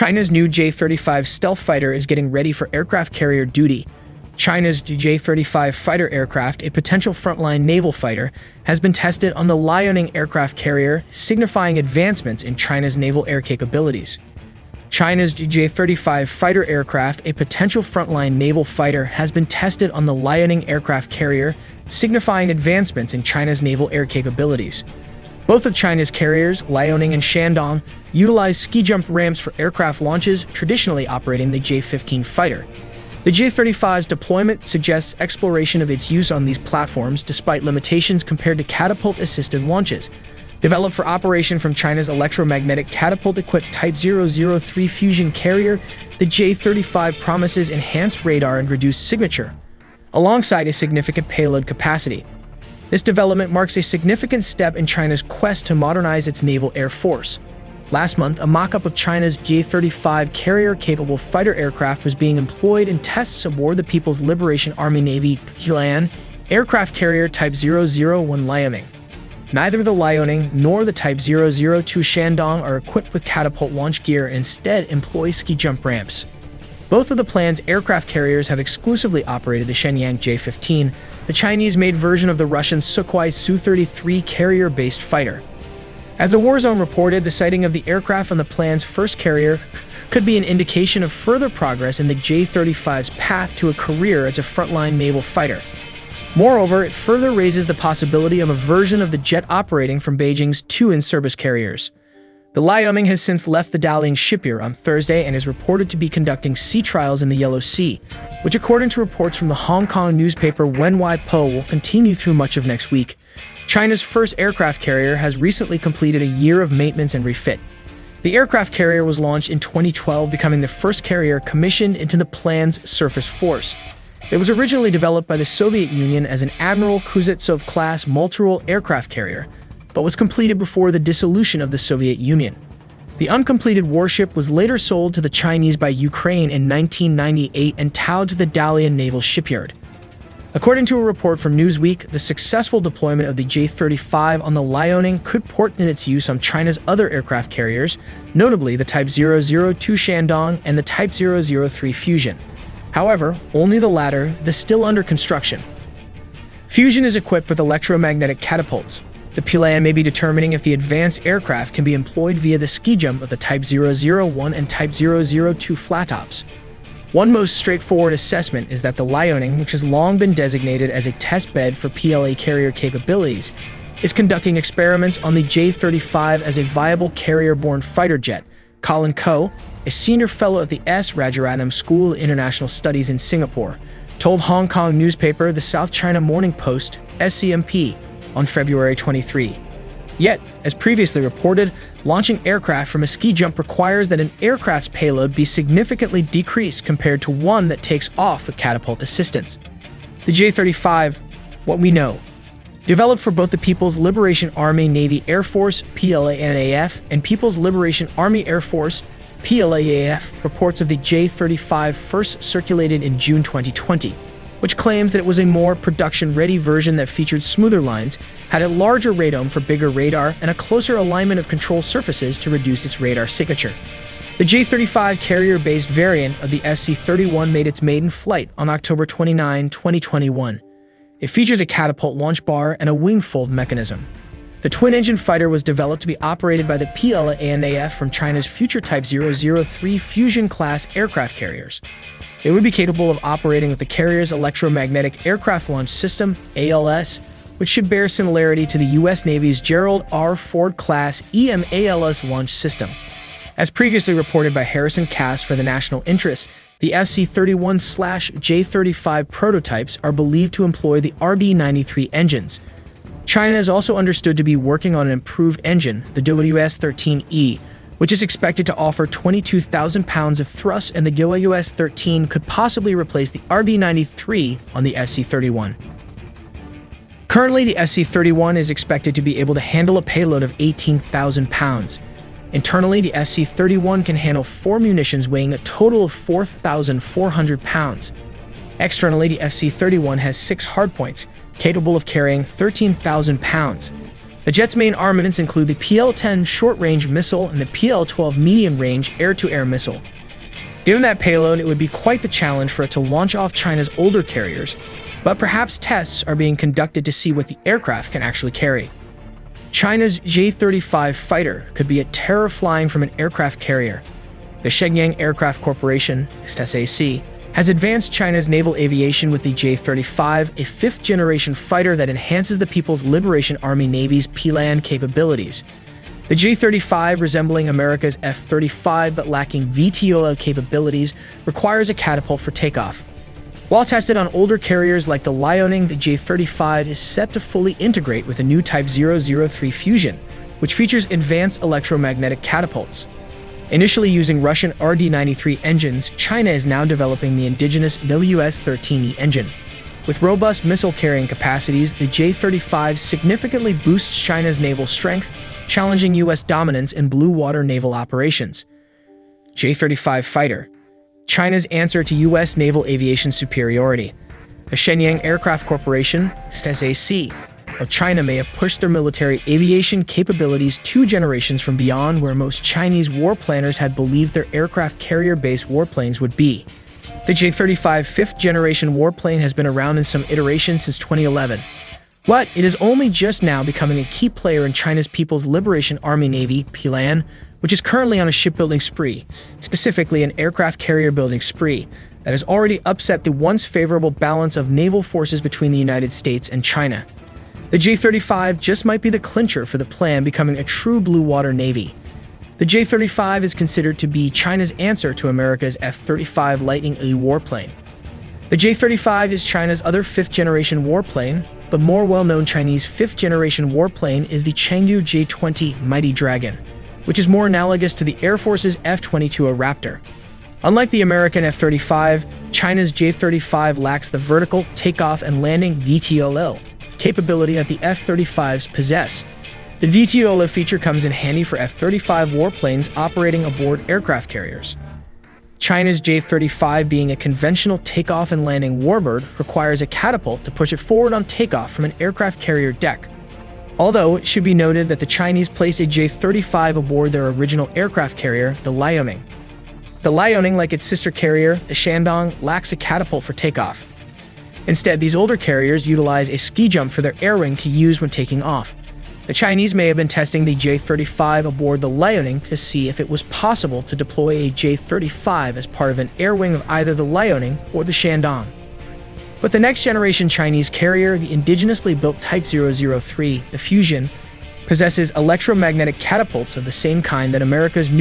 China's new J-35 stealth fighter is getting ready for aircraft carrier duty. China's J-35 fighter aircraft, a potential frontline naval fighter, has been tested on the Liaoning aircraft carrier, signifying advancements in China's naval air capabilities. China's J-35 fighter aircraft, a potential frontline naval fighter, has been tested on the Liaoning aircraft carrier, signifying advancements in China's naval air capabilities. Both of China's carriers, Liaoning and Shenyang, utilize ski jump ramps for aircraft launches, traditionally operating the J-15 fighter. The J-35's deployment suggests exploration of its use on these platforms despite limitations compared to catapult-assisted launches. Developed for operation from China's electromagnetic catapult-equipped Type 003 fusion carrier, the J-35 promises enhanced radar and reduced signature, alongside a significant payload capacity. This development marks a significant step in China's quest to modernize its naval air force. Last month, a mock-up of China's J-35 carrier-capable fighter aircraft was being employed in tests aboard the People's Liberation Army Navy Shenyang aircraft carrier Type 001 Liaoning. Neither the Liaoning nor the Type 002 Shenyang are equipped with catapult launch gear and instead employ ski jump ramps. Both of the plan's aircraft carriers have exclusively operated the Shenyang J-15, the Chinese-made version of the Russian Sukhoi Su-33 carrier-based fighter. As the Warzone reported, the sighting of the aircraft on the plan's first carrier could be an indication of further progress in the J-35's path to a career as a frontline naval fighter. Moreover, it further raises the possibility of a version of the jet operating from Beijing's two in-service carriers. The Liaoning has since left the Dalian shipyard on Thursday and is reported to be conducting sea trials in the Yellow Sea, which according to reports from the Hong Kong newspaper Wenhua Po will continue through much of next week. China's first aircraft carrier has recently completed a year of maintenance and refit. The aircraft carrier was launched in 2012, becoming the first carrier commissioned into the plan's surface force. It was originally developed by the Soviet Union as an Admiral Kuznetsov-class multi-role aircraft carrier, but was completed before the dissolution of the Soviet Union. The uncompleted warship was later sold to the Chinese by Ukraine in 1998 and towed to the Dalian Naval Shipyard. According to a report from Newsweek, the successful deployment of the J-35 on the Liaoning could portend its use on China's other aircraft carriers, notably the Type 002 Shenyang and the Type 003 Fusion. However, only the latter is still under construction. Fusion is equipped with electromagnetic catapults. The plan may be determining if the advanced aircraft can be employed via the ski jump of the Type 001 and Type 002 flat-tops. One most straightforward assessment is that the Liaoning, which has long been designated as a test bed for PLA carrier capabilities, is conducting experiments on the J-35 as a viable carrier-borne fighter jet. Colin Koh, a senior fellow at the S. Rajaratnam School of International Studies in Singapore, told Hong Kong newspaper the South China Morning Post, SCMP, on February 23. Yet, as previously reported, launching aircraft from a ski jump requires that an aircraft's payload be significantly decreased compared to one that takes off with catapult assistance. The J-35, what we know, developed for both the People's Liberation Army Navy Air Force, PLANAF, and People's Liberation Army Air Force, PLAAF, reports of the J-35 first circulated in June 2020, which claims that it was a more production-ready version that featured smoother lines, had a larger radome for bigger radar, and a closer alignment of control surfaces to reduce its radar signature. The J-35 carrier-based variant of the SC-31 made its maiden flight on October 29, 2021. It features a catapult launch bar and a wing-fold mechanism. The twin-engine fighter was developed to be operated by the PLANAF from China's future Type 003 Fusion-class aircraft carriers. It would be capable of operating with the carrier's electromagnetic aircraft launch system, ALS, which should bear similarity to the U.S. Navy's Gerald R. Ford-class EMALS launch system. As previously reported by Harrison Cass for the National Interest, the FC-31/J-35 prototypes are believed to employ the RD-93 engines. China is also understood to be working on an improved engine, the WS-13E, which is expected to offer 22,000 pounds of thrust, and the WS-13 could possibly replace the RD-93 on the SC-31. Currently, the SC-31 is expected to be able to handle a payload of 18,000 pounds. Internally, the SC-31 can handle 4 munitions weighing a total of 4,400 pounds. Externally, the SC-31 has 6 hardpoints, capable of carrying 13,000 pounds. The jet's main armaments include the PL-10 short-range missile and the PL-12 medium-range air-to-air missile. Given that payload, it would be quite the challenge for it to launch off China's older carriers, but perhaps tests are being conducted to see what the aircraft can actually carry. China's J-35 fighter could be a terror flying from an aircraft carrier. The Shenyang Aircraft Corporation, SAC, has advanced China's naval aviation with the J-35, a fifth-generation fighter that enhances the People's Liberation Army Navy's PLAN capabilities. The J-35, resembling America's F-35 but lacking VTOL capabilities, requires a catapult for takeoff. While tested on older carriers like the Liaoning, the J-35 is set to fully integrate with a new Type 003 fusion, which features advanced electromagnetic catapults. Initially using Russian RD-93 engines, China is now developing the indigenous WS-13E engine. With robust missile-carrying capacities, the J-35 significantly boosts China's naval strength, challenging U.S. dominance in blue water naval operations. J-35 fighter, China's answer to U.S. naval aviation superiority. The Shenyang Aircraft Corporation, SAC, of China may have pushed their military aviation capabilities 2 generations from beyond where most Chinese war planners had believed their aircraft carrier-based warplanes would be. The J-35 fifth-generation warplane has been around in some iterations since 2011, but it is only just now becoming a key player in China's People's Liberation Army Navy, PLAN, which is currently on a shipbuilding spree, specifically an aircraft carrier building spree, that has already upset the once favorable balance of naval forces between the United States and China. The J-35 just might be the clincher for the plan becoming a true blue water navy. The J-35 is considered to be China's answer to America's F-35 Lightning II warplane. The J-35 is China's other fifth-generation warplane, but more well-known Chinese fifth-generation warplane is the Chengdu J-20 Mighty Dragon, which is more analogous to the Air Force's F-22A Raptor. Unlike the American F-35, China's J-35 lacks the vertical takeoff and landing VTOL capability that the F-35s possess. The VTOL feature comes in handy for F-35 warplanes operating aboard aircraft carriers. China's J-35, being a conventional takeoff and landing warbird, requires a catapult to push it forward on takeoff from an aircraft carrier deck. Although it should be noted that the Chinese placed a J-35 aboard their original aircraft carrier, the Liaoning. The Liaoning, like its sister carrier, the Shandong, lacks a catapult for takeoff. Instead, these older carriers utilize a ski jump for their air wing to use when taking off. The Chinese may have been testing the J-35 aboard the Liaoning to see if it was possible to deploy a J-35 as part of an air wing of either the Liaoning or the Shandong. But the next-generation Chinese carrier, the indigenously built Type 003, the Fusion, possesses electromagnetic catapults of the same kind that America's new